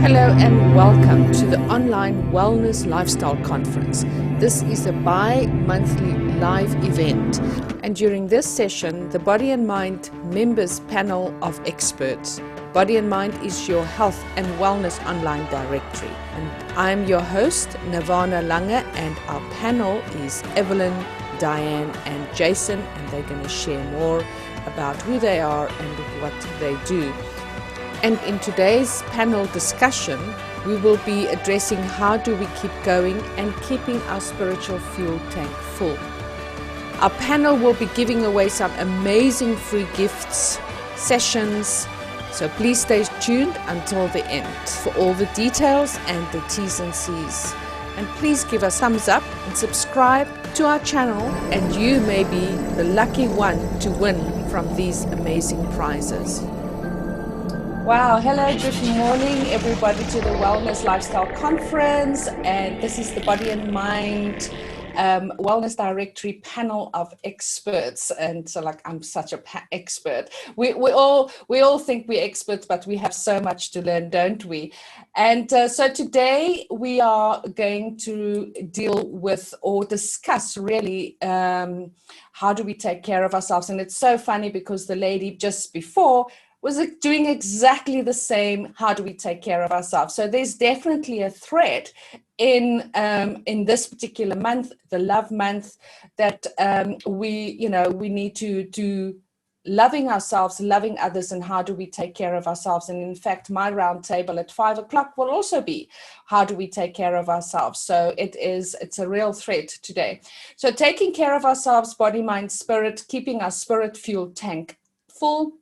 Hello and welcome to the Online Wellness Lifestyle Conference. This is a bi-monthly live event, and during this session, the Body and Mind members panel of experts. Body and Mind is your health and wellness online directory. And I'm your host, Nirvana Lange, and our panel is Evelyn, Dyan, and Jason, and they're going to share more about who they are and what they do. And in today's panel discussion, we will be addressing how do we keep going and keeping our spiritual fuel tank full. Our panel will be giving away some amazing free gifts, sessions, so please stay tuned until the end for all the details and the T's and C's. And please give us a thumbs up and subscribe to our channel, and you may be the lucky one to win from these amazing prizes. Wow, hello, good morning everybody to the Wellness Lifestyle Conference, and this is the Body and Mind Wellness Directory panel of experts. And so like I'm such a expert. We all think we're experts, but we have so much to learn, don't we? And so today we are going to deal with or discuss really how do we take care of ourselves. And it's so funny because the lady just before was doing exactly the same. How do we take care of ourselves? So there's definitely a thread in this particular month, the Love Month, that we need to do loving ourselves, loving others, and how do we take care of ourselves. And in fact, my round table at 5 o'clock will also be how do we take care of ourselves. So it's a real thread today. So taking care of ourselves, body, mind, spirit, keeping our spirit fuel tank full.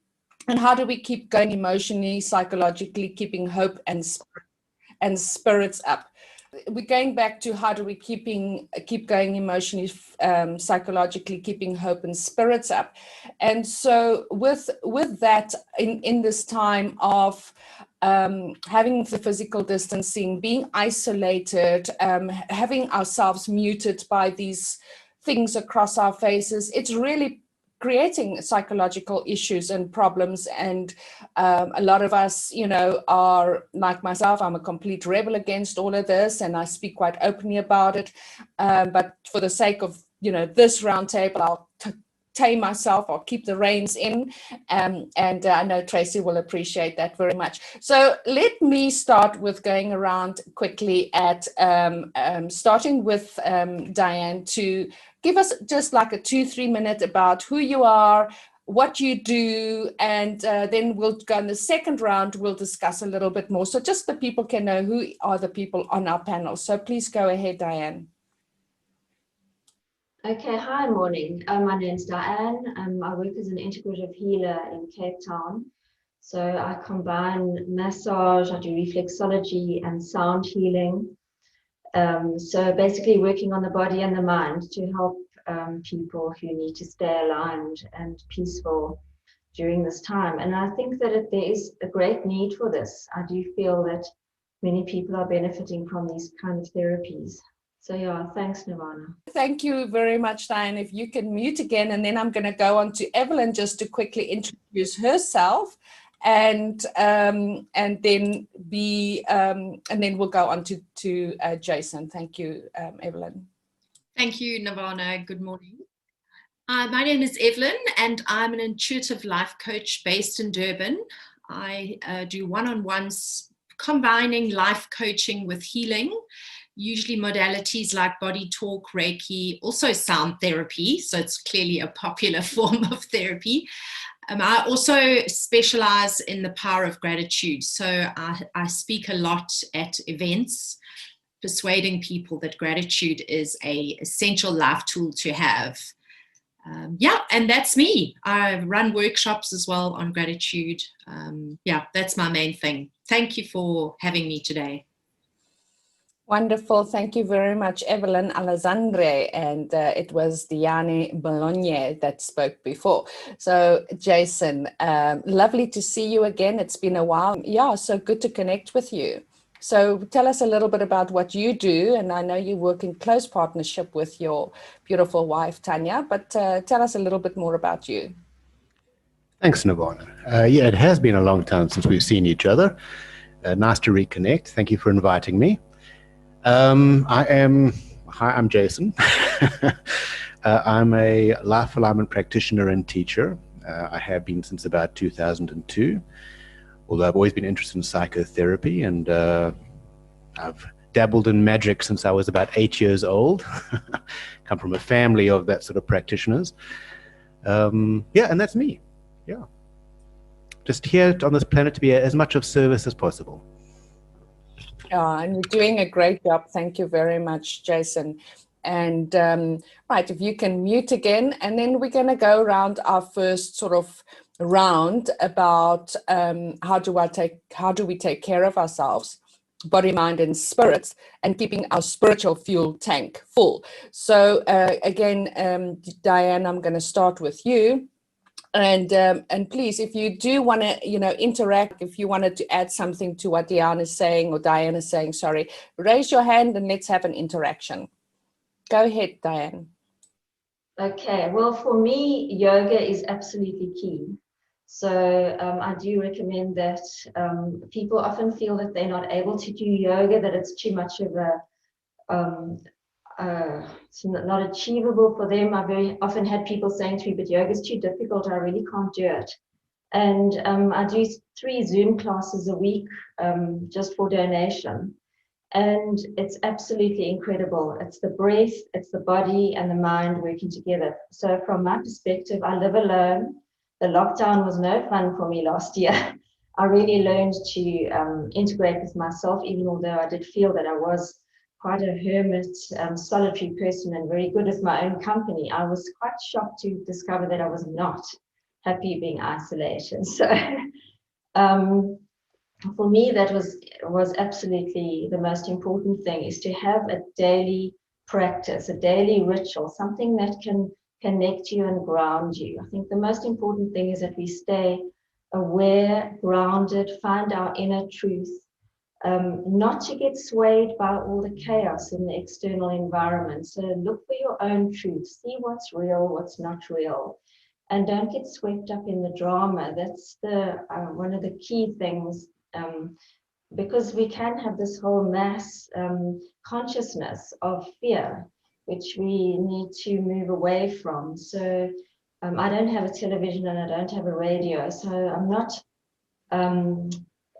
And how do we keep going emotionally, psychologically, keeping hope and spirits up? We're going back to how do we keep going emotionally, psychologically, keeping hope and spirits up. And so with that, in this time of having the physical distancing, being isolated, having ourselves muted by these things across our faces, it's really creating psychological issues and problems. And a lot of us, are like myself. I'm a complete rebel against all of this, and I speak quite openly about it. But for the sake of, this roundtable, I'll tame myself. I'll keep the reins in. And I know Tracy will appreciate that very much. So let me start with going around quickly at starting with Dyan to give us just like a 2-3 minute about who you are, what you do, and then we'll go in the second round, we'll discuss a little bit more. So just the people can know who are the people on our panel. So please go ahead, Dyan. Okay, hi, morning. My name's Dyan. I work as an integrative healer in Cape Town. So I combine massage, I do reflexology and sound healing. So basically working on the body and the mind to help people who need to stay aligned and peaceful during this time. And I think that there is a great need for this. I do feel that many people are benefiting from these kind of therapies. So yeah, thanks, Nirvana. Thank you very much, Dyan. If you can mute again, and then I'm going to go on to Evelyn just to quickly introduce herself. And then we'll go on to Jason. Thank you, Evelyn. Thank you, Nirvana. Good morning. My name is Evelyn, and I'm an intuitive life coach based in Durban. I do one-on-ones combining life coaching with healing, usually modalities like body talk, Reiki, also sound therapy. So it's clearly a popular form of therapy. I also specialize in the power of gratitude. So I speak a lot at events, persuading people that gratitude is an essential life tool to have. And that's me. I run workshops as well on gratitude. That's my main thing. Thank you for having me today. Wonderful. Thank you very much, Evelyn Alessandre. And it was Dyan Bologna that spoke before. So Jason, lovely to see you again. It's been a while. Yeah, so good to connect with you. So tell us a little bit about what you do. And I know you work in close partnership with your beautiful wife, Tanya, but tell us a little bit more about you. Thanks, Nirvana. It has been a long time since we've seen each other. Nice to reconnect. Thank you for inviting me. Hi, I'm Jason. I'm a life alignment practitioner and teacher. I have been since about 2002, although I've always been interested in psychotherapy, and I've dabbled in magic since I was about 8 years old. Come from a family of that sort of practitioners. Yeah, and that's me. Yeah. Just here on this planet to be as much of service as possible. And you're doing a great job. Thank you very much, Jason. And right, if you can mute again, and then we're going to go around our first sort of round about how do we take care of ourselves, body, mind, and spirits, and keeping our spiritual fuel tank full. So again, Dyan, I'm going to start with you. And please, if you do want to, interact, if you wanted to add something to what Dyan is saying, or Dyan is saying, sorry, raise your hand and let's have an interaction. Go ahead, Dyan. Okay, well, for me, yoga is absolutely key. So I do recommend that people often feel that they're not able to do yoga, that it's too much of it's not achievable for them. I very often had people saying to me, but yoga is too difficult, I really can't do it. And I do 3 Zoom classes a week just for donation. And it's absolutely incredible. It's the breath, it's the body and the mind working together. So from my perspective, I live alone. The lockdown was no fun for me last year. I really learned to integrate with myself, even although I did feel that I was quite a hermit, solitary person and very good with my own company. I was quite shocked to discover that I was not happy being isolated. So for me, that was absolutely the most important thing, is to have a daily practice, a daily ritual, something that can connect you and ground you. I think the most important thing is that we stay aware, grounded, find our inner truth, not to get swayed by all the chaos in the external environment. So look for your own truth, see what's real, what's not real, and don't get swept up in the drama. That's the one of the key things. Because we can have this whole mass consciousness of fear, which we need to move away from. So I don't have a television and I don't have a radio, so I'm not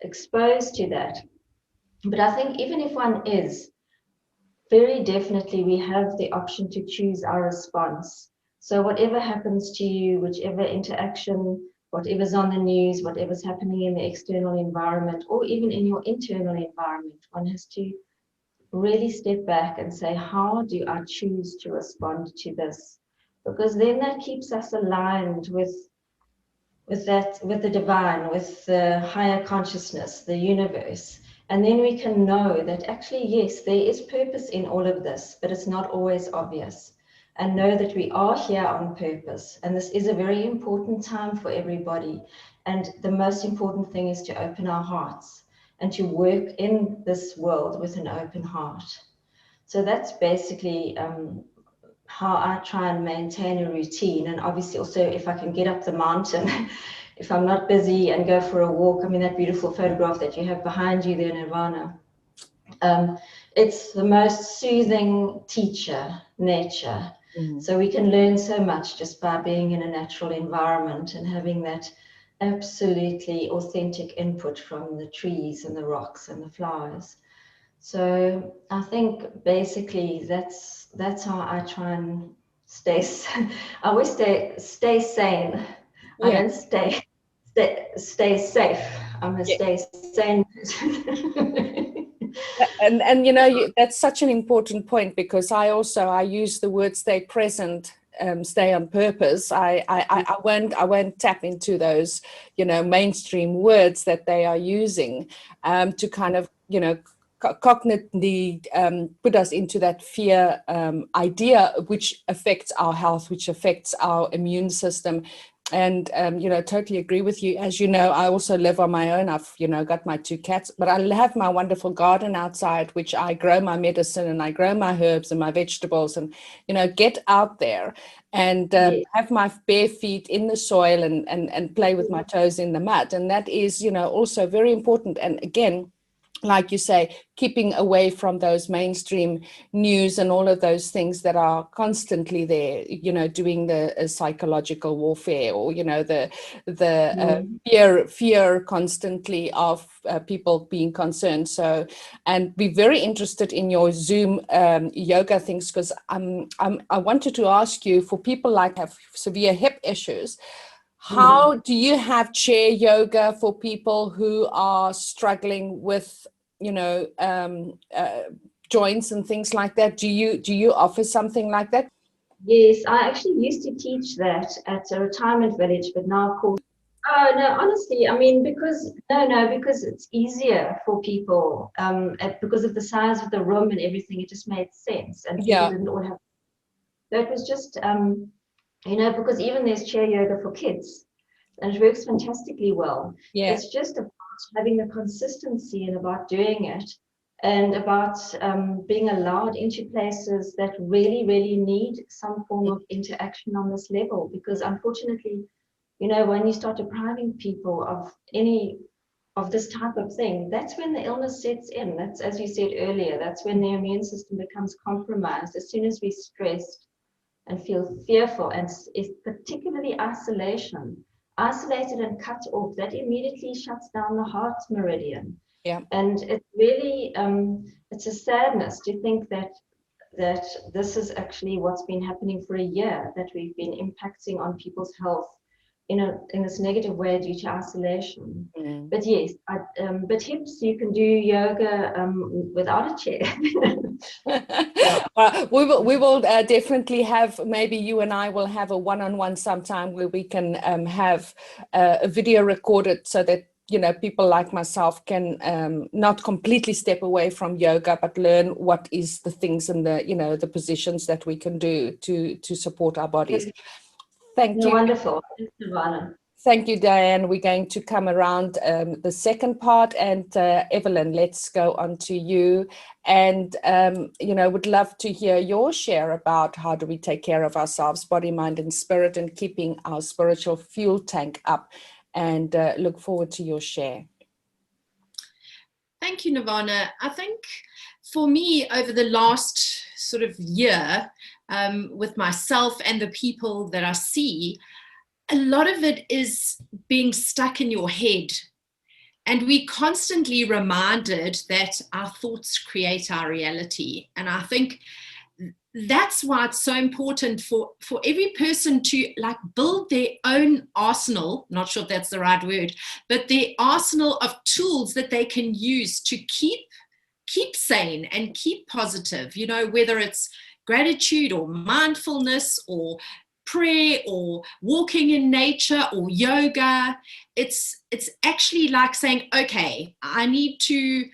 exposed to that. But I think even if one is, very definitely we have the option to choose our response. So whatever happens to you, whichever interaction, whatever's on the news, whatever's happening in the external environment, or even in your internal environment, one has to really step back and say, how do I choose to respond to this? Because then that keeps us aligned with the divine, with the higher consciousness, the universe. And then we can know that actually, yes, there is purpose in all of this, but it's not always obvious. And know that we are here on purpose. And this is a very important time for everybody. And the most important thing is to open our hearts and to work in this world with an open heart. So that's basically how I try and maintain a routine. And obviously also if I can get up the mountain, if I'm not busy, and go for a walk. I mean, that beautiful photograph that you have behind you there, Nirvana. It's the most soothing teacher, nature. Mm-hmm. So we can learn so much just by being in a natural environment and having that absolutely authentic input from the trees and the rocks and the flowers. So I think basically that's how I try and stay. I always stay sane. Yeah. I don't stay safe. I'm a stay sane. And you know, that's such an important point, because I use the word stay present, stay on purpose. I won't tap into those, you know, mainstream words that they are using to kind of, you know, cognitively put us into that fear idea, which affects our health, which affects our immune system. Totally agree with you. As you know, I also live on my own. I've, got my 2 cats, but I have my wonderful garden outside, which I grow my medicine and I grow my herbs and my vegetables and, get out there and have my bare feet in the soil and play with my toes in the mud. And that is, also very important. And again, like you say, keeping away from those mainstream news and all of those things that are constantly there, doing the psychological warfare or, the fear constantly of people being concerned. So, and be very interested in your Zoom yoga things, because I wanted to ask you, for people like have severe hip issues, how do you have chair yoga for people who are struggling with, joints and things like that? Do you offer something like that? Yes, I actually used to teach that at a retirement village, but now, of course, oh no, honestly, I mean, because it's easier for people, because of the size of the room and everything, it just made sense, and people didn't all have. So it was just, because even there's chair yoga for kids, and it works fantastically well. Yeah. It's just about having the consistency and about doing it, and about being allowed into places that really, really need some form of interaction on this level. Because unfortunately, when you start depriving people of any of this type of thing, that's when the illness sets in. That's, as you said earlier, that's when the immune system becomes compromised. As soon as we're stressed and feel fearful, and is particularly isolated and cut off, that immediately shuts down the heart meridian. Yeah. And it's really, it's a sadness to think that this is actually what's been happening for a year, that we've been impacting on people's health in this negative way due to isolation. But yes, but hips, you can do yoga without a chair. Well, we will definitely have, maybe you and I will have a one-on-one sometime where we can have a video recorded, so that people like myself can not completely step away from yoga, but learn what is the things and the positions that we can do to support our bodies. Thank you. Wonderful. Thanks, Nirvana. Thank you, Dyan. We're going to come around the second part, and Evelyn, let's go on to you. And, would love to hear your share about how do we take care of ourselves, body, mind, and spirit, and keeping our spiritual fuel tank up. And look forward to your share. Thank you, Nirvana. I think for me, over the last sort of year, with myself and the people that I see, a lot of it is being stuck in your head. And we constantly reminded that our thoughts create our reality. And I think that's why it's so important for every person to build their own arsenal, not sure if that's the right word, but their arsenal of tools that they can use to keep sane and keep positive, whether it's gratitude or mindfulness or prayer or walking in nature or yoga. It's actually like saying, okay, I need to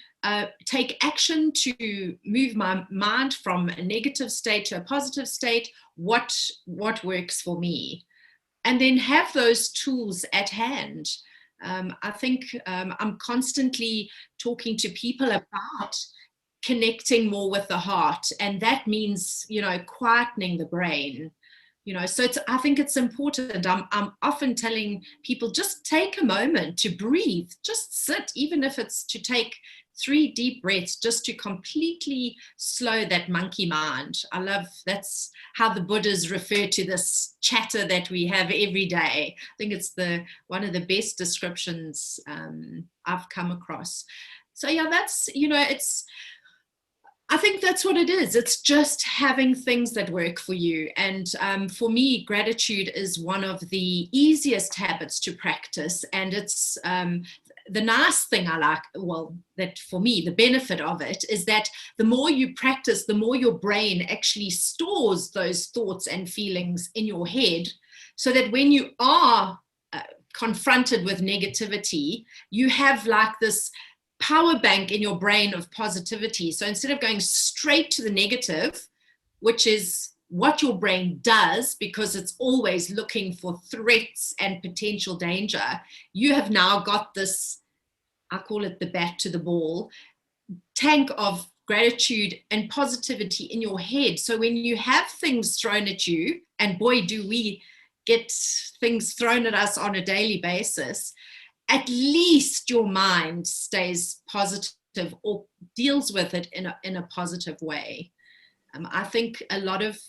take action to move my mind from a negative state to a positive state. What works for me? And then have those tools at hand. I think I'm constantly talking to people about connecting more with the heart, and that means quietening the brain. So I think it's important. I'm often telling people, just take a moment to breathe, just sit, even if it's to take 3 deep breaths, just to completely slow that monkey mind. I love, that's how the Buddhas refer to this chatter that we have every day. I think it's one of the best descriptions I've come across. So yeah, that's, I think that's what it is. It's just having things that work for you. And for me, gratitude is one of the easiest habits to practice. And it's the nice thing I like, that for me, the benefit of it is that the more you practice, the more your brain actually stores those thoughts and feelings in your head, so that when you are confronted with negativity, you have this power bank in your brain of positivity. So instead of going straight to the negative, which is what your brain does, because it's always looking for threats and potential danger, you have now got this, I call it the bat to the ball, tank of gratitude and positivity in your head. So when you have things thrown at you, and boy, do we get things thrown at us on a daily basis, at least your mind stays positive or deals with it in a positive way. I think a lot of,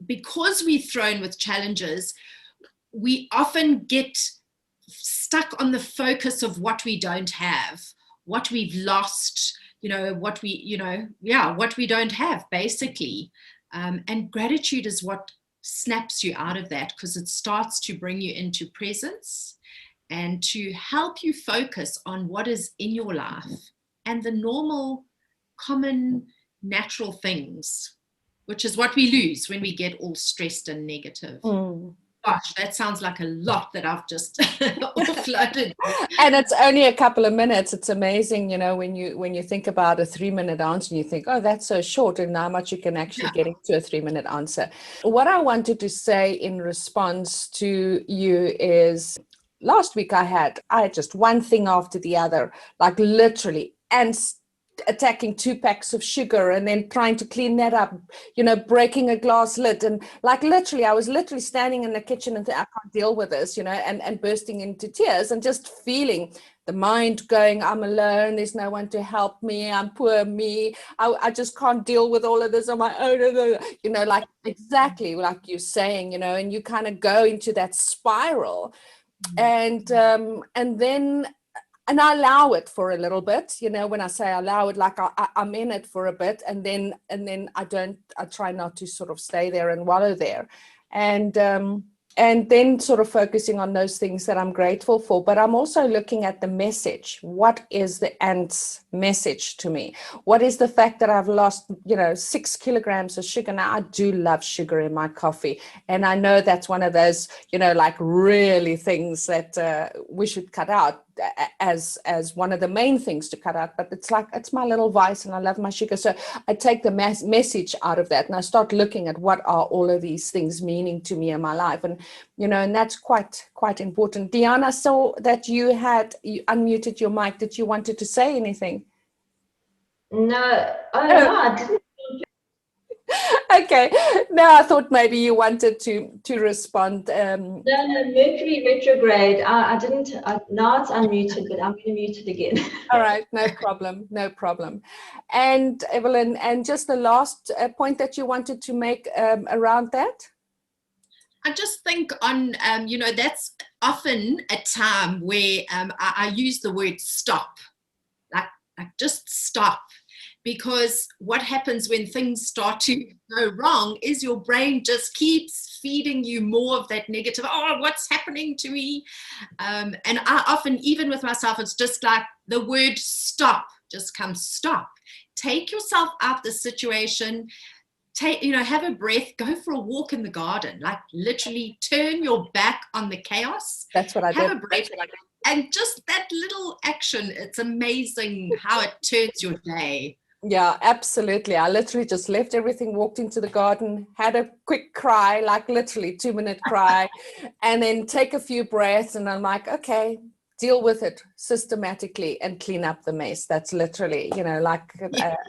because we're thrown with challenges, we often get stuck on the focus of what we don't have, what we've lost, what we don't have, basically. And gratitude is what snaps you out of that, because it starts to bring you into presence and to help you focus on what is in your life and the normal, common, natural things, which is what we lose when we get all stressed and negative. Gosh, that sounds like a lot that I've just offloaded. And it's only a couple of minutes. It's amazing, when you think about a 3-minute answer, and you think, oh, that's so short, and how much you can actually get into a 3-minute answer. What I wanted to say in response to you is, last week I had just one thing after the other, like literally, and attacking 2 packs of sugar and then trying to clean that up, breaking a glass lid, and like literally I was literally standing in the kitchen and I can't deal with this, and bursting into tears and just feeling the mind going, I'm alone, there's no one to help me, I'm poor me, I just can't deal with all of this on my own, like exactly like you're saying, and you kind of go into that spiral. And then I allow it for a little bit, when I say allow it, like I'm in it for a bit, and then I try not to sort of stay there and wallow there. And then sort of focusing on those things that I'm grateful for. But I'm also looking at the message. What is the ant's message to me? What is the fact that I've lost, 6 kilograms of sugar? Now, I do love sugar in my coffee. And I know that's one of those, like really things that we should cut out as one of the main things to cut out. But it's my little vice, and I love my sugar. So I take the message out of that, and I start looking at what are all of these things meaning to me in my life. And and that's quite important. Dyan, I saw that you unmuted your mic. Did you wanted to say anything? No, no, I didn't. Okay, no, I thought maybe you wanted to respond. No, Mercury retrograde. I didn't. Now it's unmuted, but I'm going to mute it again. All right, no problem. And Evelyn, and just the last point that you wanted to make around that? I just think on, that's often a time where I use the word stop, like just stop. Because what happens when things start to go wrong is your brain just keeps feeding you more of that negative, oh, what's happening to me? And I often, even with myself, it's just like the word stop just comes, stop. Take yourself out the situation, have a breath, go for a walk in the garden, like literally turn your back on the chaos. That's what I did. Have a breath. And just that little action, it's amazing how it turns your day. Yeah, absolutely. I literally just left everything, walked into the garden, had a quick cry, like literally 2-minute cry, and then take a few breaths. And I'm like, okay, deal with it systematically and clean up the mess. That's literally,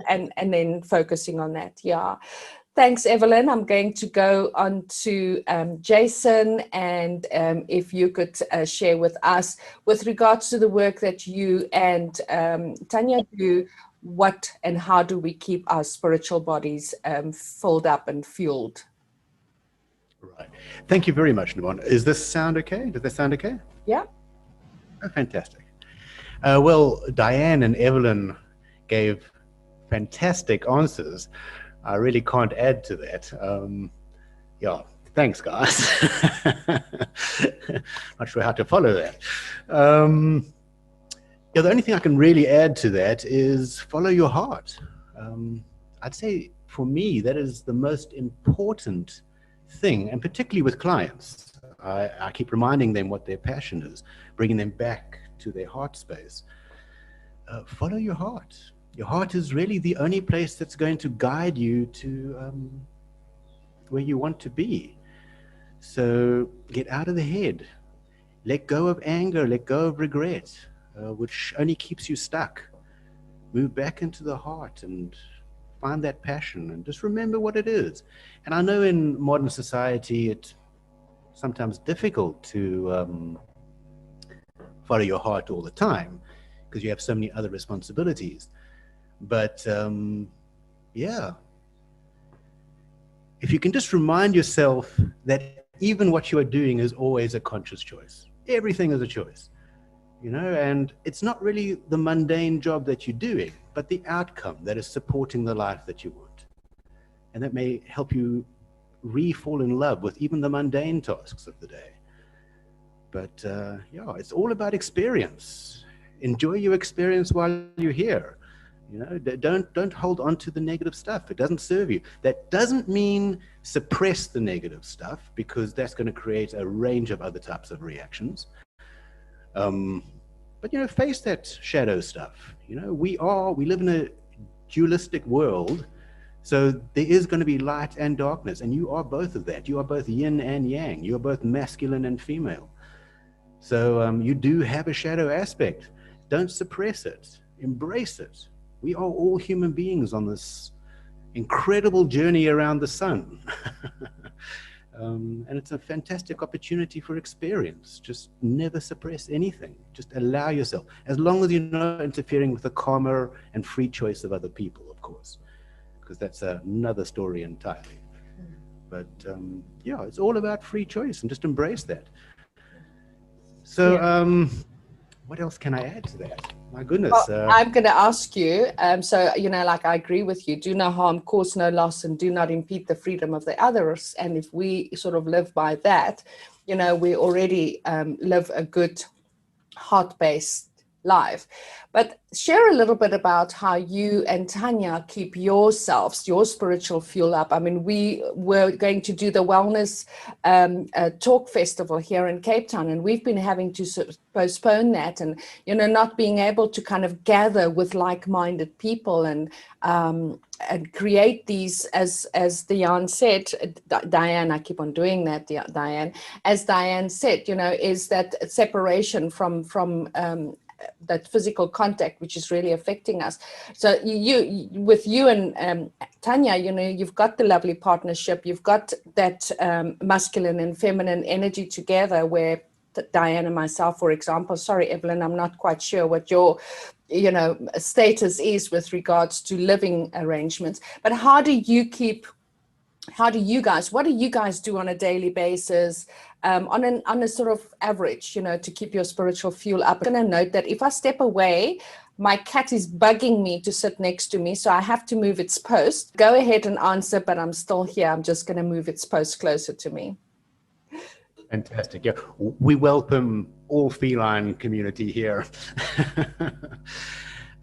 and then focusing on that. Yeah. Thanks, Evelyn. I'm going to go on to Jason, and if you could share with us with regards to the work that you and Tanya do. What and how do we keep our spiritual bodies filled up and fueled? Right. Thank you very much, Nirvana. Is this sound okay? Does that sound okay? Yeah. Oh, fantastic. Well, Dyan and Evelyn gave fantastic answers. I really can't add to that. Yeah, thanks, guys. Not sure how to follow that. Yeah, the only thing I can really add to that is follow your heart. I'd say for me, that is the most important thing, and particularly with clients. I keep reminding them what their passion is, bringing them back to their heart space. Follow your heart. your heart is really the only place that's going to guide you to where you want to be. So get out of the head. Let go of anger, let go of regret, which only keeps you stuck. Move back into the heart and find that passion and just remember what it is. And I know in modern society it's sometimes difficult to follow your heart all the time because you have so many other responsibilities. But yeah, if you can just remind yourself that even what you are doing is always a conscious choice. Everything is a choice, you know, and it's not really the mundane job that you're doing, but the outcome that is supporting the life that you want. And that may help you re-fall in love with even the mundane tasks of the day. But yeah, it's all about experience. Enjoy your experience while you're here. You know, don't hold on to the negative stuff. It doesn't serve you. That doesn't mean suppress the negative stuff, because that's going to create a range of other types of reactions. But, you know, face that shadow stuff. You know, we live in a dualistic world. So there is going to be light and darkness, and you are both of that. You are both yin and yang. You are both masculine and female. So you do have a shadow aspect. Don't suppress it. Embrace it. We are all human beings on this incredible journey around the sun. And it's a fantastic opportunity for experience. Just never suppress anything. Just allow yourself, as long as you're not interfering with the karma and free choice of other people, of course, because that's another story entirely. But yeah, it's all about free choice, and just embrace that. So Yeah. what else can I add to that? My goodness. Well, I'm going to ask you, so, you know, like, I agree with you, do no harm, cause no loss, and do not impede the freedom of the others. And if we sort of live by that, you know, we already live a good heart-based life. But share a little bit about how you and Tanya keep yourselves, your spiritual fuel up. I mean, we were going to do the wellness talk festival here in Cape Town, and we've been having to sort of postpone that, and, you know, not being able to kind of gather with like-minded people and create these, as Dyan said, Dyan, I keep on doing that, Dyan, as Dyan said, you know, is that separation from that physical contact, which is really affecting us. So with you and Tanya, you know, you've got the lovely partnership, you've got that masculine and feminine energy together, where Dyan and myself, for example, sorry, Evelyn, I'm not quite sure what your, you know, status is with regards to living arrangements, but what do you guys do on a daily basis, on a sort of average, you know, to keep your spiritual fuel up? I'm going to note that if I step away, my cat is bugging me to sit next to me, so I have to move its post. Go ahead and answer, but I'm still here. I'm just going to move its post closer to me. Fantastic. Yeah, we welcome all feline community here.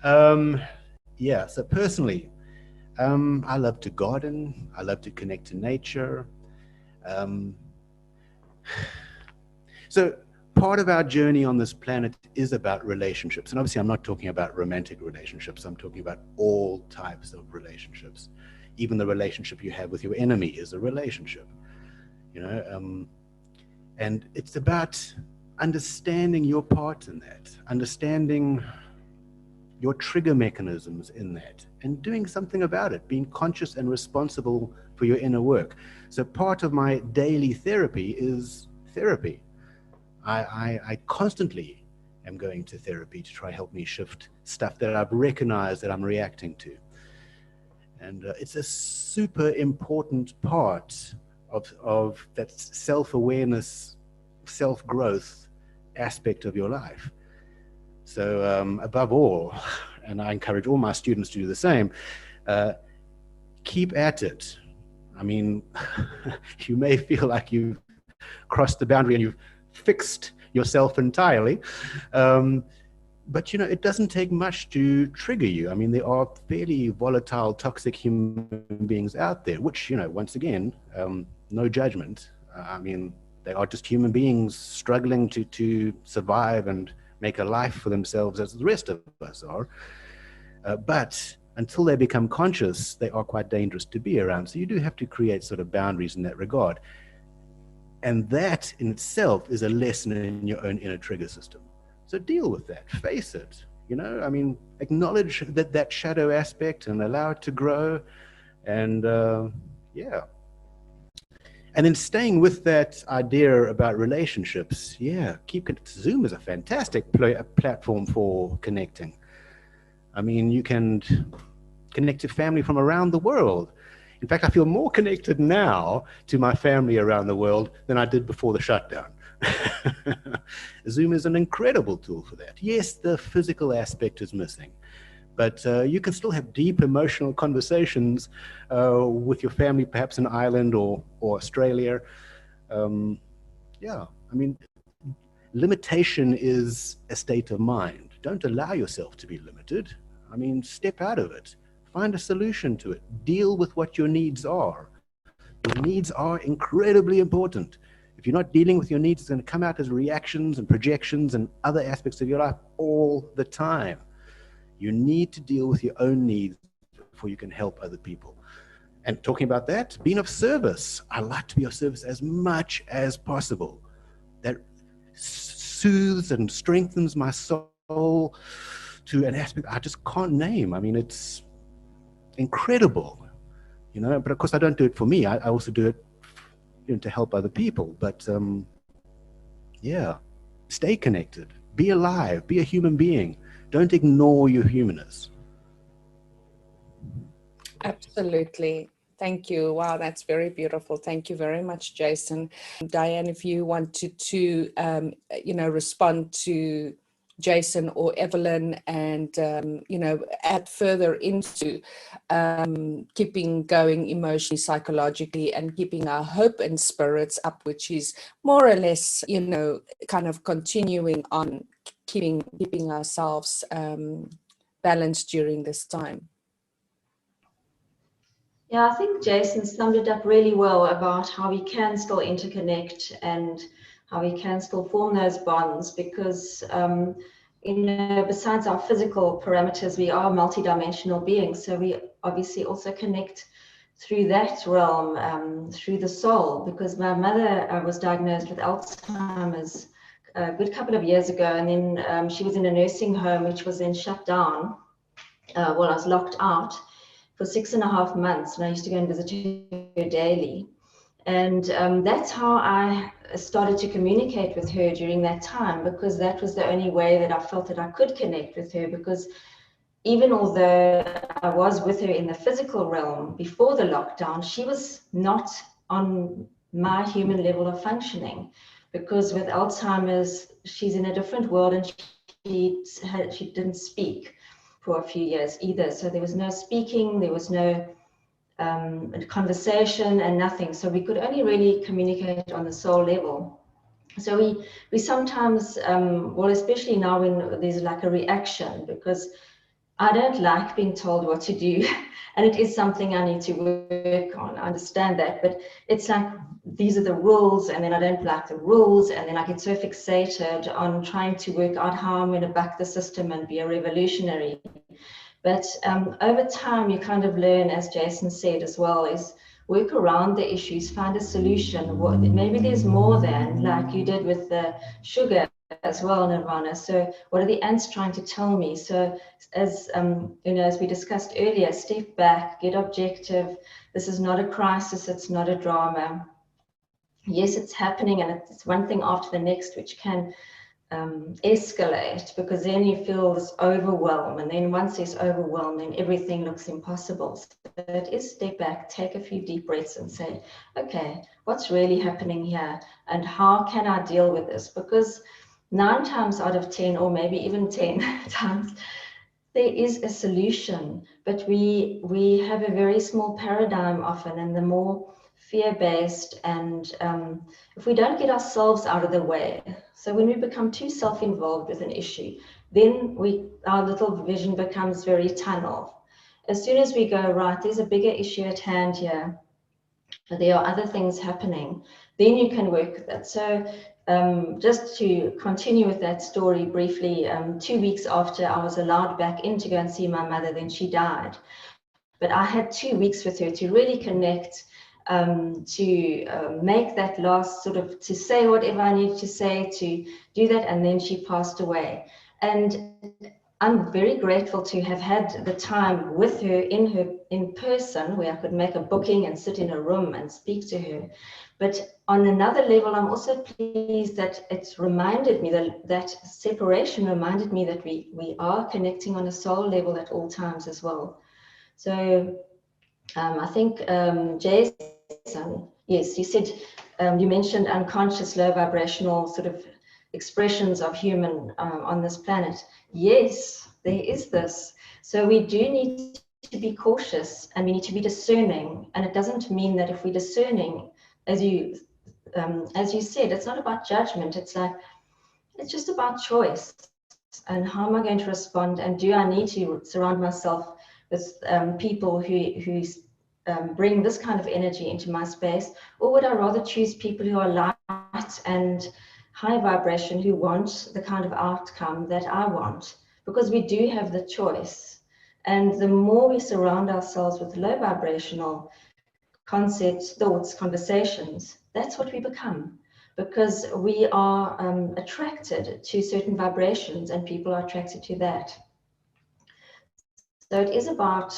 Yeah, so personally, I love to garden. I love to connect to nature. So part of our journey on this planet is about relationships. And obviously I'm not talking about romantic relationships. I'm talking about all types of relationships. Even the relationship you have with your enemy is a relationship, you know, and it's about understanding your part in that, understanding your trigger mechanisms in that, and doing something about it, being conscious and responsible for your inner work. So part of my daily therapy is therapy. I constantly am going to therapy to try help me shift stuff that I've recognized that I'm reacting to. And it's a super important part of that self-awareness, self-growth aspect of your life. So above all, and I encourage all my students to do the same, keep at it. I mean, you may feel like you've crossed the boundary and you've fixed yourself entirely, but, you know, it doesn't take much to trigger you. I mean, there are fairly volatile, toxic human beings out there, which, you know, once again, no judgment. I mean, they are just human beings struggling to survive and make a life for themselves as the rest of us are. But until they become conscious, they are quite dangerous to be around. So you do have to create sort of boundaries in that regard. And that in itself is a lesson in your own inner trigger system. So deal with that, face it, I mean, acknowledge that shadow aspect and allow it to grow. And yeah. And then staying with that idea about relationships, keep it. Zoom is a fantastic platform for connecting. I mean, you can connect to family from around the world. In fact, I feel more connected now to my family around the world than I did before the shutdown. Zoom is an incredible tool for that. Yes, the physical aspect is missing, but you can still have deep emotional conversations with your family, perhaps in Ireland or Australia. I mean, limitation is a state of mind. Don't allow yourself to be limited. I mean, step out of it. Find a solution to it. Deal with what your needs are. Your needs are incredibly important. If you're not dealing with your needs, it's going to come out as reactions and projections and other aspects of your life all the time. You need to deal with your own needs before you can help other people. And talking about that, being of service. I like to be of service as much as possible. That soothes and strengthens my soul to an aspect I just can't name. I mean, it's incredible, but of course I don't do it for me. I also do it to help other people. But stay connected, be alive, be a human being. Don't ignore your humanness. Absolutely. Thank you. Wow, that's very beautiful. Thank you very much, Jason. Dyan, if you wanted to, respond to Jason or Evelyn and, add further into keeping going emotionally, psychologically, and keeping our hope and spirits up, which is more or less, kind of continuing on keeping ourselves balanced during this time. Yeah, I think Jason summed it up really well about how we can still interconnect and how we can still form those bonds because, besides our physical parameters, we are multidimensional beings. So we obviously also connect through that realm, through the soul, because my mother was diagnosed with Alzheimer's a good couple of years ago. And then she was in a nursing home, which was then shut down while I was locked out for 6.5 months, and I used to go and visit her daily. And that's how I started to communicate with her during that time, because that was the only way that I felt that I could connect with her, because even although I was with her in the physical realm before the lockdown, she was not on my human level of functioning, because with Alzheimer's, she's in a different world and she didn't speak for a few years either. So there was no speaking, there was no conversation and nothing. So we could only really communicate on the soul level. So we sometimes, especially now when there's like a reaction, because I don't like being told what to do. And it is something I need to work on. I understand that, but it's like, these are the rules, and then I don't like the rules. And then I get so fixated on trying to work out how I'm going to buck the system and be a revolutionary. But over time, you kind of learn, as Jason said as well, is work around the issues, find a solution. Maybe there's more than, like you did with the sugar as well, Nirvana. So what are the ants trying to tell me? So as as we discussed earlier, step back, get objective. This is not a crisis, it's not a drama. Yes, it's happening, and it's one thing after the next, which can escalate, because then you feel this overwhelm, and then once there's overwhelm, then everything looks impossible. So it is step back, take a few deep breaths and say, okay, what's really happening here, and how can I deal with this? Because 9 times out of 10, or maybe even 10 times, there is a solution, but we have a very small paradigm often, and the more fear-based, and if we don't get ourselves out of the way, so when we become too self-involved with an issue, then our little vision becomes very tunnel. As soon as we go, right, there's a bigger issue at hand here, but there are other things happening, then you can work with it. So just to continue with that story briefly, 2 weeks after I was allowed back in to go and see my mother, then she died. But I had 2 weeks with her to really connect, to make that last sort of, to say whatever I needed to say, to do that, and then she passed away. And I'm very grateful to have had the time with her in person, where I could make a booking and sit in a room and speak to her. But on another level, I'm also pleased that it's reminded me that separation reminded me that we are connecting on a soul level at all times as well. So I think Jason, yes, you said, you mentioned unconscious, low vibrational sort of expressions of human on this planet. Yes, there is this. So we do need to be cautious, and we need to be discerning. And it doesn't mean that if we're discerning, as you said, it's not about judgment. It's just about choice. And how am I going to respond? And do I need to surround myself with people who bring this kind of energy into my space? Or would I rather choose people who are light and high vibration, who want the kind of outcome that I want? Because we do have the choice. And the more we surround ourselves with low vibrational concepts, thoughts, conversations, that's what we become. Because we are attracted to certain vibrations, and people are attracted to that. So it is about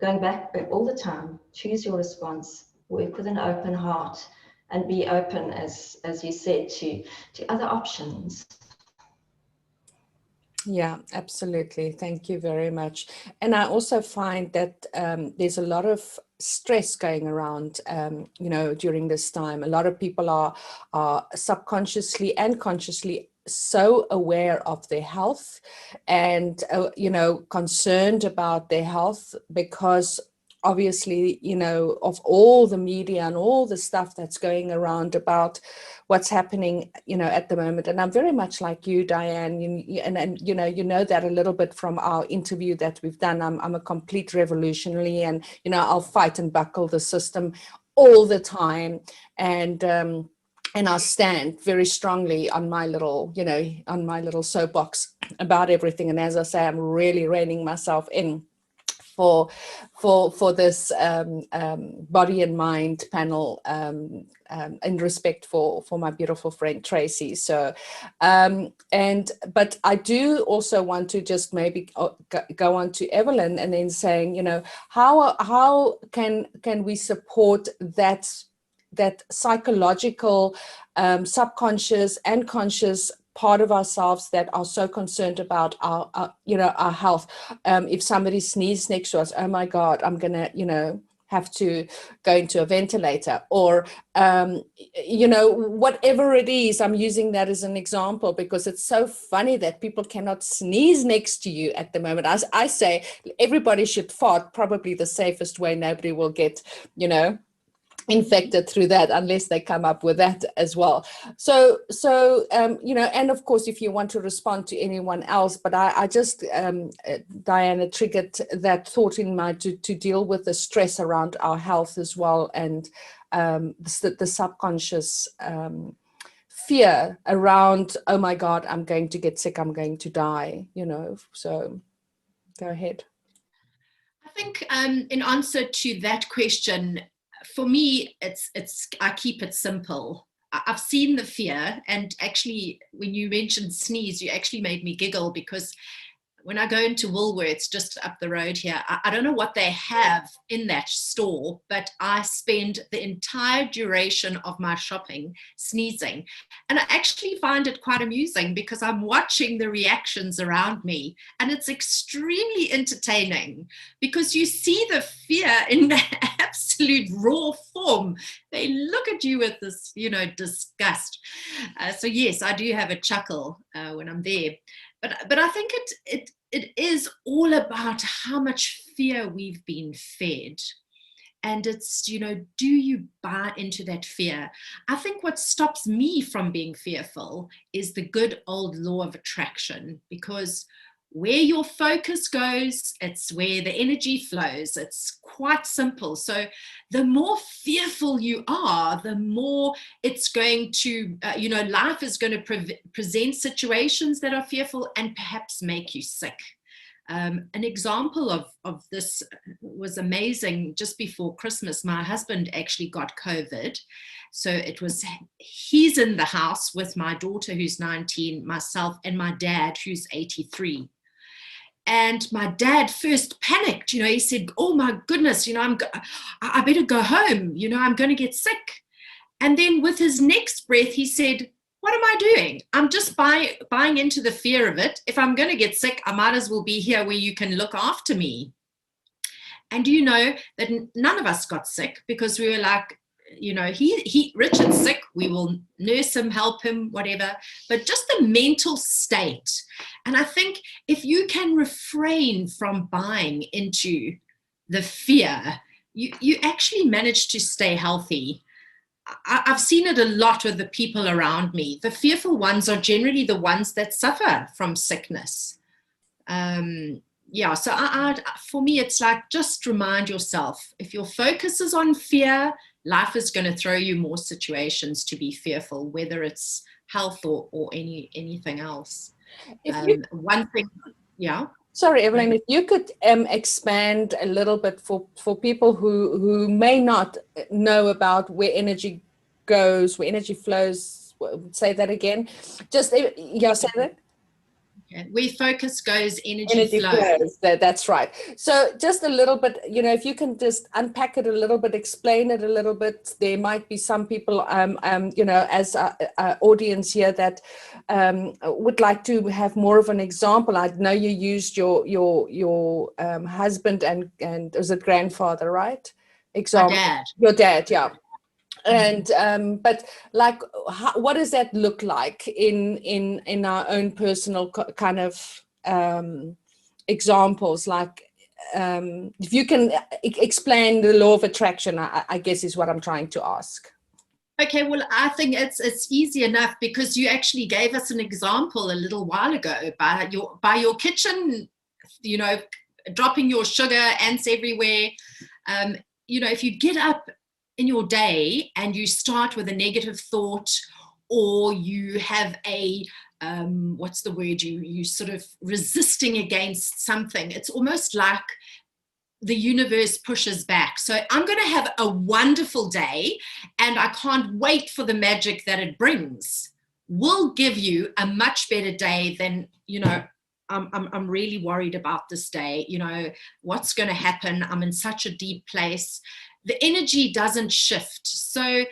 going back all the time, choose your response, work with an open heart, and be open, as you said, to other options. Yeah, absolutely. Thank you very much. And I also find that there's a lot of stress going around, during this time. A lot of people are subconsciously and consciously so aware of their health and, concerned about their health because obviously, of all the media and all the stuff that's going around about what's happening, at the moment. And I'm very much like you, Dyan, you know that a little bit from our interview that we've done. I'm a complete revolutionary, and, I'll fight and buckle the system all the time. And I stand very strongly on my little, on my little soapbox about everything. And as I say, I'm really reining myself in for this body and mind panel, in respect for my beautiful friend Tracy. So but I do also want to just maybe go on to Evelyn and then saying, how can we support that psychological, subconscious and conscious part of ourselves that are so concerned about our health. If somebody sneezes next to us, oh my God, I'm gonna, have to go into a ventilator, or whatever it is. I'm using that as an example because it's so funny that people cannot sneeze next to you at the moment. As I say, everybody should fart, probably the safest way. Nobody will get, infected through that unless they come up with that as well. So and of course, if you want to respond to anyone else, but I just Diana triggered that thought in mind to deal with the stress around our health as well, and the subconscious fear around, oh my God, I'm going to get sick, I'm going to die, so go ahead. I think in answer to that question, for me, I keep it simple. I've seen the fear, and actually, when you mentioned sneeze, you actually made me giggle because when I go into Woolworths just up the road here, I don't know what they have in that store, but I spend the entire duration of my shopping sneezing. And I actually find it quite amusing because I'm watching the reactions around me, and it's extremely entertaining because you see the fear in absolute raw form. They look at you with this, disgust. So yes, I do have a chuckle when I'm there. But I think it is all about how much fear we've been fed. And it's, do you buy into that fear? I think what stops me from being fearful is the good old law of attraction, because where your focus goes, it's where the energy flows. It's quite simple. So the more fearful you are, the more it's going to, life is going to present situations that are fearful and perhaps make you sick. An example of this was amazing. Just before Christmas, my husband actually got COVID. So he's in the house with my daughter who's 19, myself, and my dad who's 83. And my dad first panicked, he said, oh my goodness, I better go home, I'm going to get sick. And then with his next breath, he said, what am I doing? I'm just buying into the fear of it. If I'm going to get sick, I might as well be here where you can look after me. And you know that none of us got sick because we were like, Richard's sick, we will nurse him, help him, whatever. But just the mental state. And I think if you can refrain from buying into the fear, you actually manage to stay healthy. I've seen it a lot with the people around me. The fearful ones are generally the ones that suffer from sickness. So for me, it's like, just remind yourself, if your focus is on fear, life is going to throw you more situations to be fearful, whether it's health or anything else. One thing, yeah. Sorry, Evelyn, if you could expand a little bit for people who may not know about where energy goes, where energy flows. Say that again. Just, say that. Okay. Where focus goes, energy flows. That's right. So just a little bit, if you can just unpack it a little bit, explain it a little bit. There might be some people, as an audience here that would like to have more of an example. I know you used your husband and was it grandfather, right? Example. My dad. Your dad, yeah. And but like, what does that look like in our own personal kind of examples? Like, if you can explain the law of attraction, I guess is what I'm trying to ask. Okay, well, I think it's easy enough because you actually gave us an example a little while ago by your kitchen, dropping your sugar, ants everywhere. If you get up in your day and you start with a negative thought, or you have a what's the word, you sort of resisting against something, it's almost like the universe pushes back. So I'm going to have a wonderful day and I can't wait for the magic that it brings. Will give you a much better day than, I'm really worried about this day. What's going to happen? I'm in such a deep place. The energy doesn't shift. So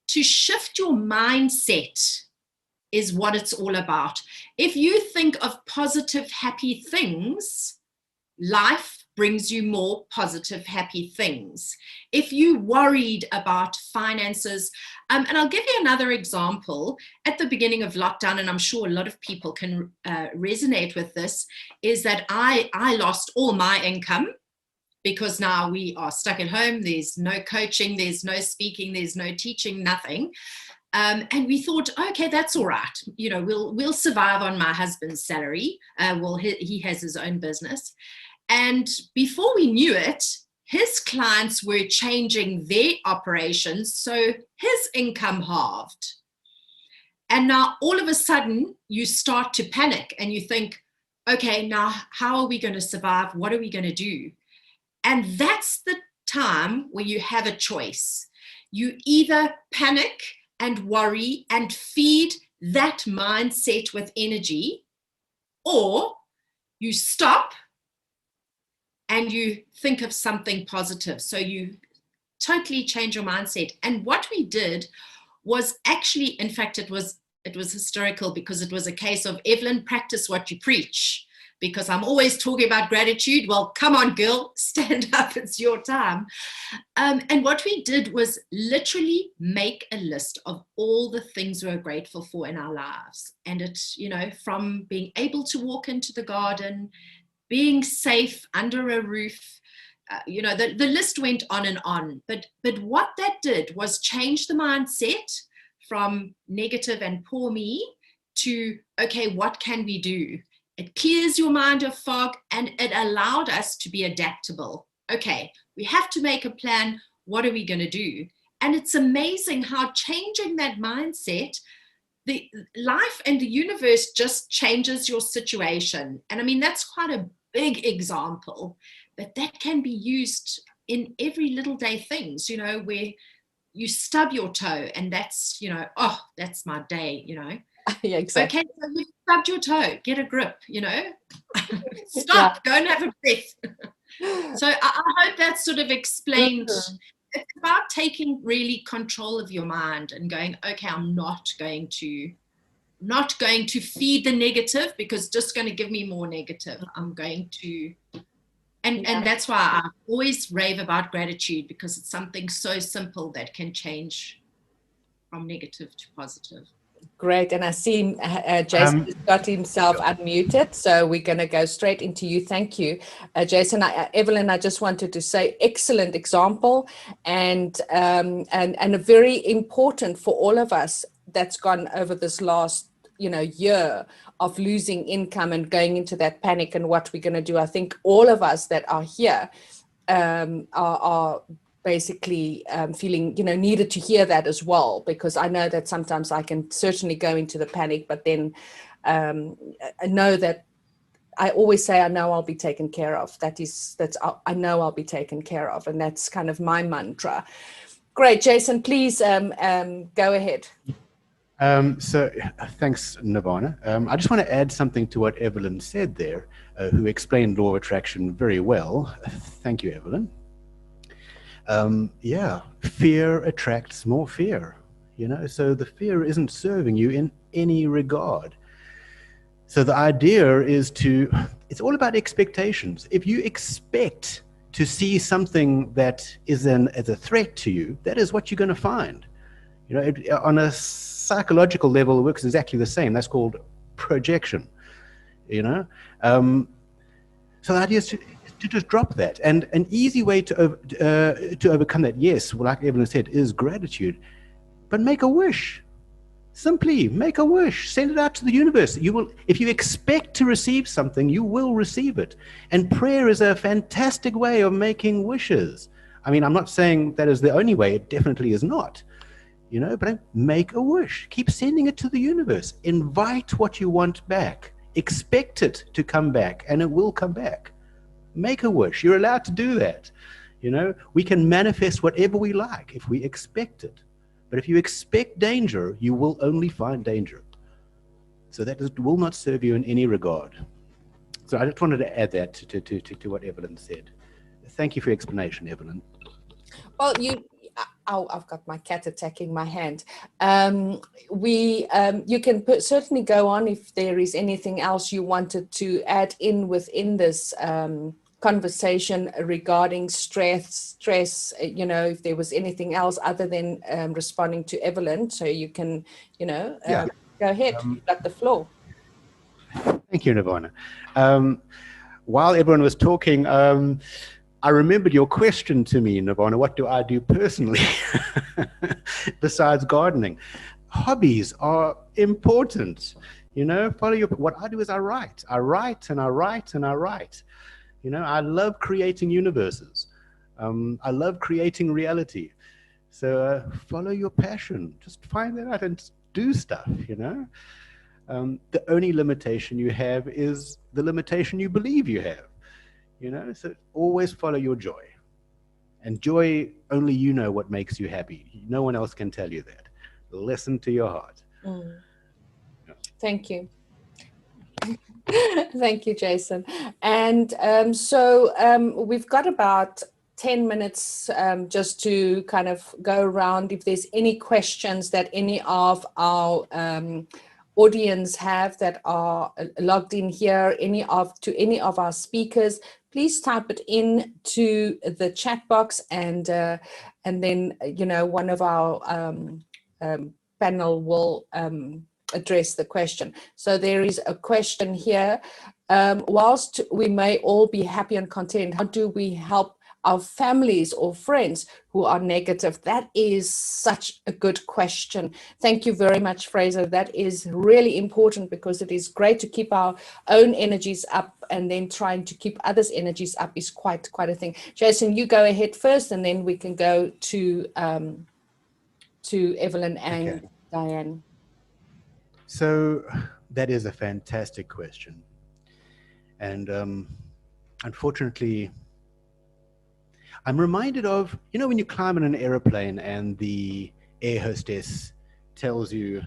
to shift your mindset is what it's all about. If you think of positive, happy things, life brings you more positive, happy things. If you worried about finances, and I'll give you another example. At the beginning of lockdown, and I'm sure a lot of people can resonate with this, is that I lost all my income. Because now we are stuck at home, there's no coaching, there's no speaking, there's no teaching, nothing. And we thought, okay, that's all right. We'll survive on my husband's salary. He has his own business. And before we knew it, his clients were changing their operations, so his income halved. And now all of a sudden you start to panic and you think, okay, now how are we going to survive? What are we going to do? And that's the time where you have a choice. You either panic and worry and feed that mindset with energy, or you stop and you think of something positive. So you totally change your mindset. And what we did was actually, in fact, it was historical because it was a case of, Evelyn, practice what you preach. Because I'm always talking about gratitude. Well, come on, girl, stand up, it's your time. And what we did was literally make a list of all the things we're grateful for in our lives. And it's, from being able to walk into the garden, being safe under a roof, the list went on and on. But what that did was change the mindset from negative and poor me to, okay, what can we do? It clears your mind of fog, and it allowed us to be adaptable. Okay, we have to make a plan. What are we going to do? And it's amazing how changing that mindset, the life and the universe just changes your situation. And I mean, that's quite a big example, but that can be used in every little day things, you know, where you stub your toe and that's, you know, oh, that's my day, you know. Yeah, exactly. Okay, so you stubbed your toe, get a grip, you know. Stop, go and have a breath. So I hope that sort of explained. It's about taking really control of your mind and going, okay, I'm not going to feed the negative, because it's just going to give me more negative. I'm going to, and that's why I always rave about gratitude, because it's something so simple that can change from negative to positive. Great. And I see Jason has got himself unmuted, so we're going to go straight into you. Thank you, Jason. Evelyn, I just wanted to say, excellent example, and a very important for all of us that's gone over this last, you know, year of losing income and going into that panic and what we're going to do. I think all of us that are here are basically feeling, you know, needed to hear that as well, because I know that sometimes I can certainly go into the panic, but then I know that I always say, I know I'll be taken care of. I know I'll be taken care of. And that's kind of my mantra. Great. Jason, please go ahead. So thanks, Nirvana. I just want to add something to what Evelyn said there, who explained law of attraction very well. Thank you, Evelyn. Yeah, fear attracts more fear, you know, so the fear isn't serving you in any regard. So the idea is it's all about expectations. If you expect to see something that is as a threat to you, that is what you're going to find. You know, on a psychological level, it works exactly the same. That's called projection, you know. So the idea is to just drop that. And an easy way to overcome that, yes, well, like Evelyn said, is gratitude. But make a wish. Simply make a wish. Send it out to the universe. You will, if you expect to receive something, you will receive it. And prayer is a fantastic way of making wishes. I mean, I'm not saying that is the only way. It definitely is not. You know, but make a wish. Keep sending it to the universe. Invite what you want back. Expect it to come back, and it will come back. Make a wish. You're allowed to do that. You know, we can manifest whatever we like if we expect it. But if you expect danger, you will only find danger. So that will not serve you in any regard. So I just wanted to add that to what Evelyn said. Thank you for your explanation, Evelyn. Well, I've got my cat attacking my hand. You can certainly go on if there is anything else you wanted to add in within this conversation regarding stress, you know, if there was anything else other than responding to Evelyn. So you can, you know, go ahead, you've got the floor. Thank you, Nirvana. While everyone was talking, I remembered your question to me, Nirvana. What do I do personally besides gardening? Hobbies are important. You know, what I do is I write and I write and I write. You know, I love creating universes. I love creating reality. So follow your passion. Just find that out and do stuff, you know. The only limitation you have is the limitation you believe you have. You know, so always follow your joy. And joy, only you know what makes you happy. No one else can tell you that. Listen to your heart. Mm. Thank you. Thank you, Jason. And so we've got about 10 minutes just to kind of go around. If there's any questions that any of our audience have that are logged in here, to any of our speakers, please type it in to the chat box, and then, you know, one of our panel will address the question. So there is a question here. Whilst we may all be happy and content, how do we help our families or friends who are negative? That is such a good question. Thank you very much, Fraser. That is really important, because it is great to keep our own energies up, and then trying to keep others' energies up is quite a thing. Jason, you go ahead first, and then we can go to Evelyn and Dyan. So that is a fantastic question. And unfortunately, I'm reminded of, you know, when you climb in an airplane and the air hostess tells you,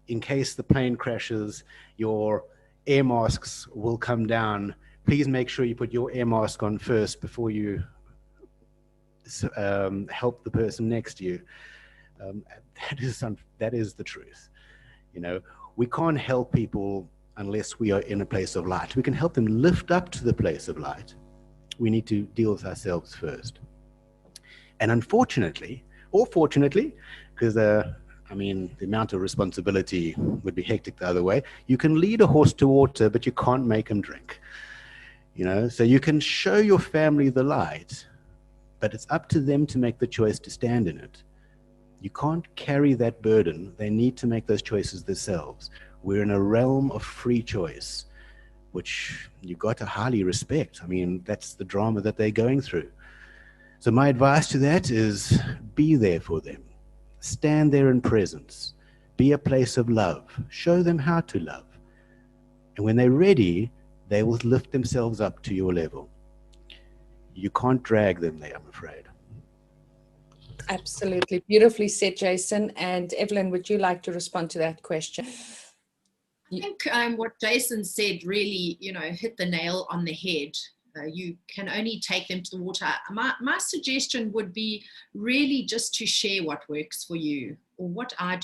in case the plane crashes, your air masks will come down. Please make sure you put your air mask on first before you help the person next to you. That is the truth. You know, we can't help people unless we are in a place of light. We can help them lift up to the place of light. We need to deal with ourselves first. And unfortunately, or fortunately, because I mean, the amount of responsibility would be hectic the other way. You can lead a horse to water, but you can't make him drink. You know, so you can show your family the light, but it's up to them to make the choice to stand in it. You can't carry that burden. They need to make those choices themselves. We're in a realm of free choice, which you've got to highly respect. I mean, that's the drama that they're going through. So my advice to that is be there for them. Stand there in presence. Be a place of love. Show them how to love. And when they're ready, they will lift themselves up to your level. You can't drag them there, I'm afraid. Absolutely. Beautifully said, Jason. And Evelyn, would you like to respond to that question? I think what Jason said really, you know, hit the nail on the head. You can only take them to the water. My suggestion would be really just to share what works for you, or what I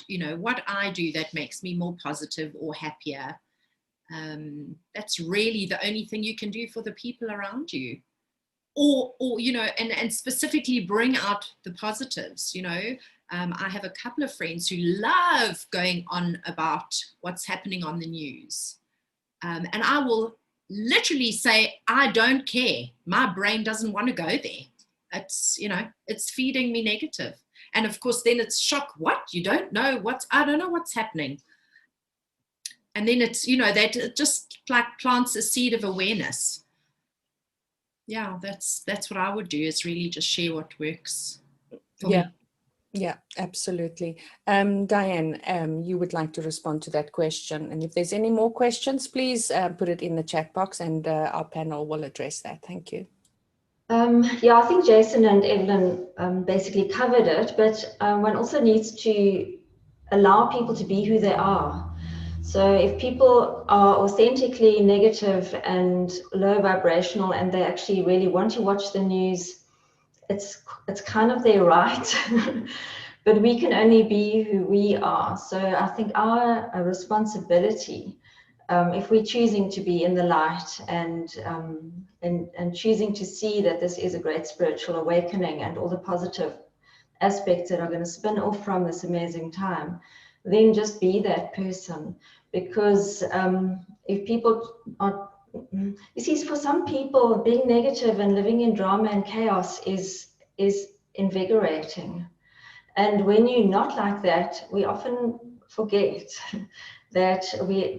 do that makes me more positive or happier. That's really the only thing you can do for the people around you. Or you know, and specifically bring out the positives. You know, I have a couple of friends who love going on about what's happening on the news, and I will literally say, I don't care. My brain doesn't want to go there. It's, you know, it's feeding me negative. And of course, then it's shock. What? You don't know I don't know what's happening. And then it's, you know, that it just like plants a seed of awareness. Yeah, that's what I would do, is really just share what works for me. Yeah, absolutely. Dyan, you would like to respond to that question. And if there's any more questions, please put it in the chat box, and our panel will address that. Thank you. Yeah, I think Jason and Evelyn basically covered it, but one also needs to allow people to be who they are. So if people are authentically negative and low vibrational, and they actually really want to watch the news, it's kind of their right. But we can only be who we are. So I think our responsibility, if we're choosing to be in the light and choosing to see that this is a great spiritual awakening and all the positive aspects that are going to spin off from this amazing time, then just be that person. Because if people are, you see, for some people, being negative and living in drama and chaos is invigorating. And when you're not like that, we often forget that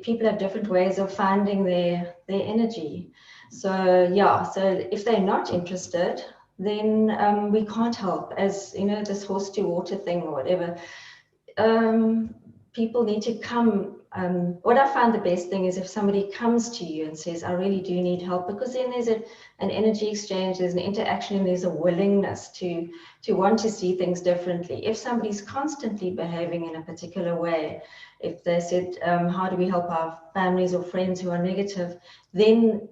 people have different ways of finding their energy. So yeah, so if they're not interested, then we can't help. As you know, this horse to water thing or whatever, people need to come. What I find the best thing is if somebody comes to you and says, I really do need help, because then there's an energy exchange, there's an interaction, and there's a willingness to want to see things differently. If somebody's constantly behaving in a particular way, if they said, how do we help our families or friends who are negative, then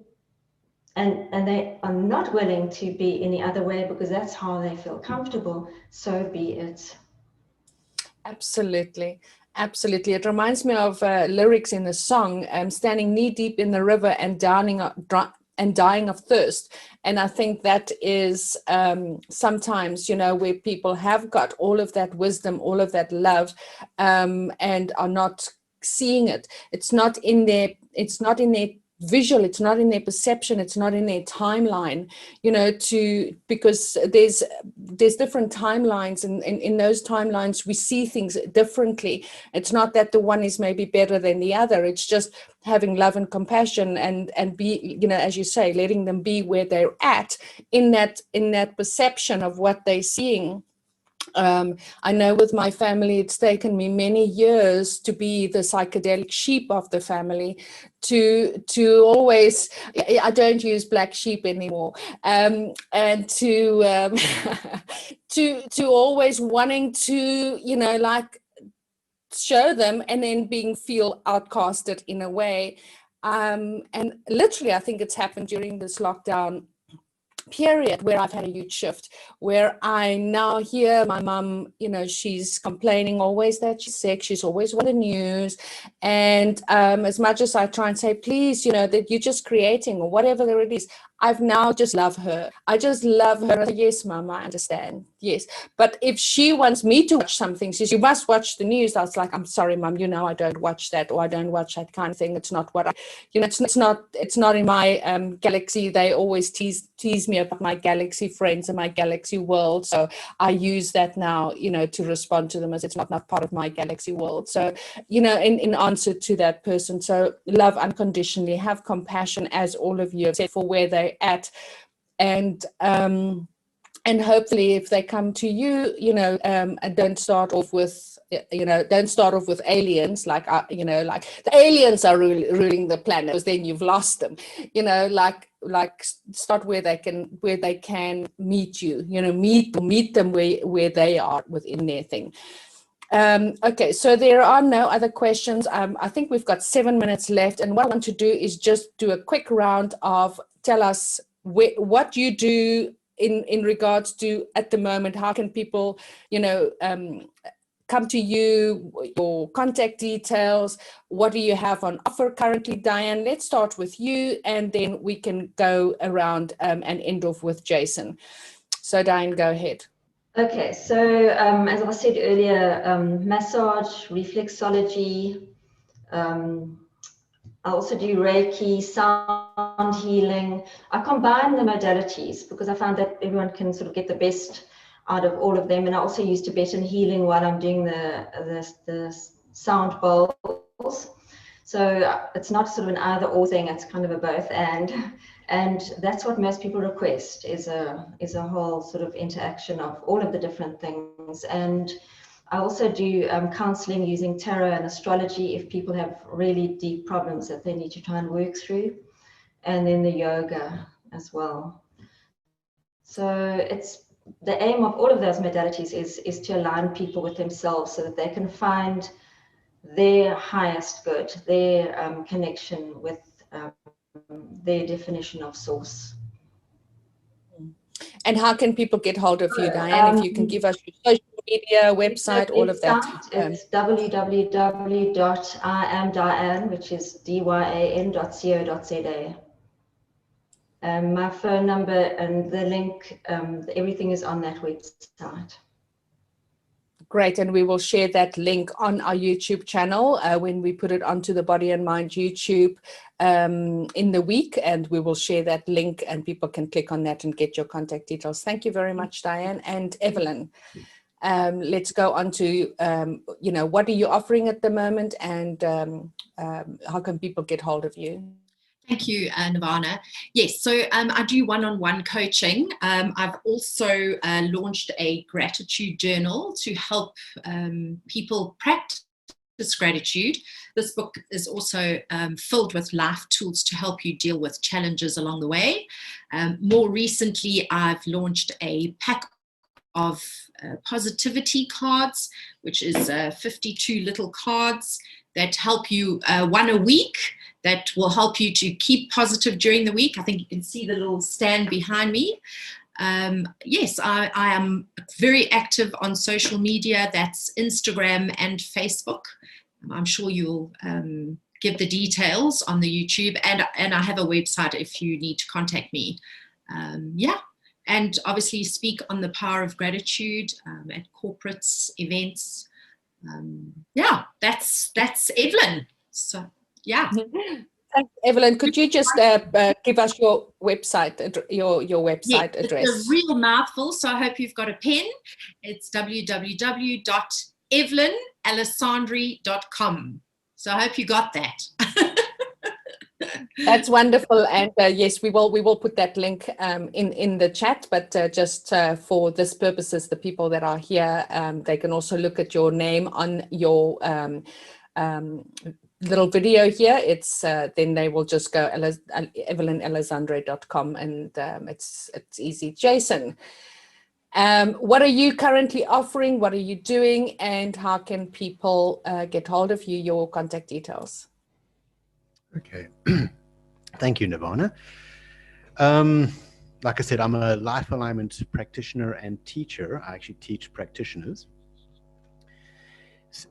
and they are not willing to be any other way because that's how they feel comfortable, so be it. Absolutely. Absolutely. It reminds me of lyrics in the song, standing knee deep in the river and dying of thirst. And I think that is sometimes, you know, where people have got all of that wisdom, all of that love, and are not seeing it. It's not in their visual, it's not in their perception, it's not in their timeline, because there's different timelines, and in those timelines we see things differently. It's not that the one is maybe better than the other, it's just having love and compassion and be, as you say, letting them be where they're at in that perception of what they're seeing. I know with my family, it's taken me many years to be the psychedelic sheep of the family, to always, I don't use black sheep anymore, and to to always wanting to, show them, and then feel outcasted in a way. And literally, I think it's happened during this lockdown period where I've had a huge shift, where I now hear my mum, she's complaining always that she's sick, she's always on the news, and as much as I try and say, please, that you're just creating or whatever it is, I've now just love her. I just love her. I say, yes, Mum, I understand. Yes. But if she wants me to watch something, she says, you must watch the news. I was like, I'm sorry, Mum, I don't watch that, or I don't watch that kind of thing. It's not what I, it's not in my galaxy. They always tease me about my galaxy friends and my galaxy world. So I use that now, to respond to them as it's not part of my galaxy world. So, in answer to that person. So love unconditionally, have compassion, as all of you have said, for where they're at, and hopefully if they come to you, and don't start off with aliens, like like the aliens are ruling the planet, because then you've lost them, like start where they can meet you, meet them where they are within their thing. Okay, so there are no other questions. I think we've got 7 minutes left, and what I want to do is just do a quick round of tell us what you do in regards to at the moment. How can people, come to you, your contact details, what do you have on offer currently? Dyan, let's start with you, and then we can go around and end off with Jason. So Dyan, go ahead. Okay, so as I said earlier, massage, reflexology, I also do Reiki, sound healing. I combine the modalities because I found that everyone can sort of get the best out of all of them. And I also use Tibetan healing while I'm doing the sound bowls. So it's not sort of an either or thing, it's kind of a both and that's what most people request, is a whole sort of interaction of all of the different things. And I also do counseling using tarot and astrology if people have really deep problems that they need to try and work through, and then the yoga as well. So it's the aim of all of those modalities is to align people with themselves so that they can find their highest good, their connection with their definition of source. And how can people get hold of you, Dyan? If you can give us your social media, website, all of that. It's www.imdyan, which is dyan.co.za. My phone number and the link, everything is on that website. Great, and we will share that link on our YouTube channel when we put it onto the Body and Mind YouTube in the week, and we will share that link and people can click on that and get your contact details. Thank you very much, Dyan. And Evelyn, let's go on to, what are you offering at the moment, and how can people get hold of you? Thank you, Nirvana. Yes, so I do one-on-one coaching. I've also launched a gratitude journal to help people practice gratitude. This book is also filled with life tools to help you deal with challenges along the way. More recently, I've launched a pack of positivity cards, which is 52 little cards that help you one a week, that will help you to keep positive during the week. I think you can see the little stand behind me. Yes, I am very active on social media. That's Instagram and Facebook. I'm sure you'll give the details on the YouTube, and I have a website if you need to contact me. Yeah, and obviously speak on the power of gratitude at corporates, events. Yeah, that's Evelyn. So yeah. Evelyn, could you just give us your website, your website address? It's a real mouthful, so I hope you've got a pen. It's www.evelynalessandri.com. So I hope you got that. That's wonderful, and yes, we will put that link in the chat. But just for this purposes, the people that are here, they can also look at your name on your little video here. It's then they will just go evelynalessandri.com, and it's easy. Jason, what are you currently offering? What are you doing, and how can people get hold of you? Your contact details. Okay. Thank you, Nirvana. Like I said, I'm a life alignment practitioner and teacher. I actually teach practitioners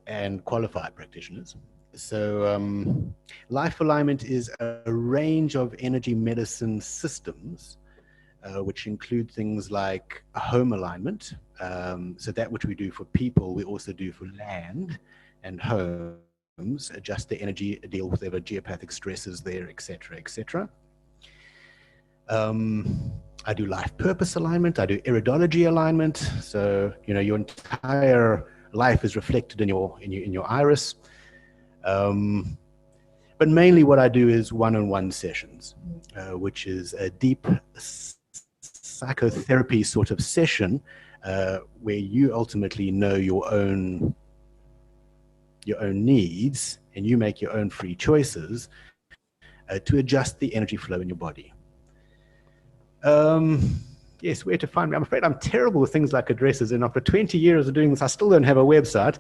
and qualified practitioners. So life alignment is a range of energy medicine systems, which include things like home alignment. So that which we do for people, we also do for land and home. Adjust the energy, deal with whatever geopathic stresses there, etc., etc. I do life purpose alignment. I do iridology alignment. So your entire life is reflected in your iris. But mainly, what I do is one-on-one sessions, which is a deep psychotherapy sort of session where you ultimately know your own needs, and you make your own free choices to adjust the energy flow in your body. Yes, where to find me? I'm afraid I'm terrible with things like addresses, and after 20 years of doing this, I still don't have a website.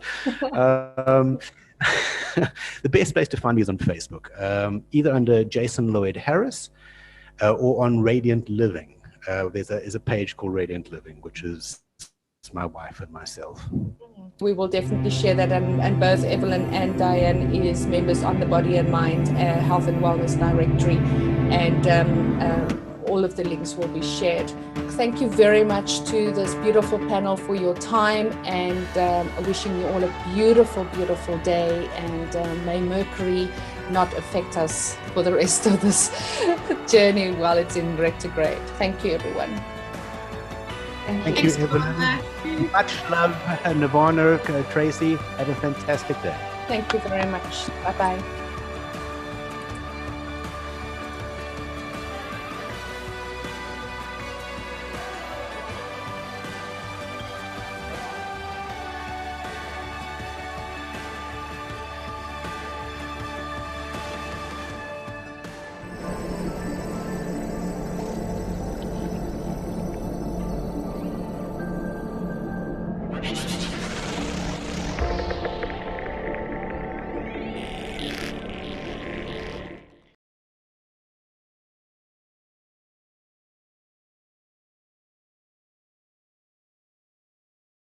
The best place to find me is on Facebook, either under Jason Lloyd Harris or on Radiant Living. There's a page called Radiant Living, which is my wife and myself. We will definitely share that, and both Evelyn and Dyan is members on the Body and Mind Health and Wellness Directory, and all of the links will be shared. Thank you very much to this beautiful panel for your time, and wishing you all a beautiful, beautiful day, and may Mercury not affect us for the rest of this journey while it's in retrograde. Thank you, everyone. Thank you, Evelyn. Much love, Nirvana, Tracy. Have a fantastic day. Thank you very much. Bye-bye.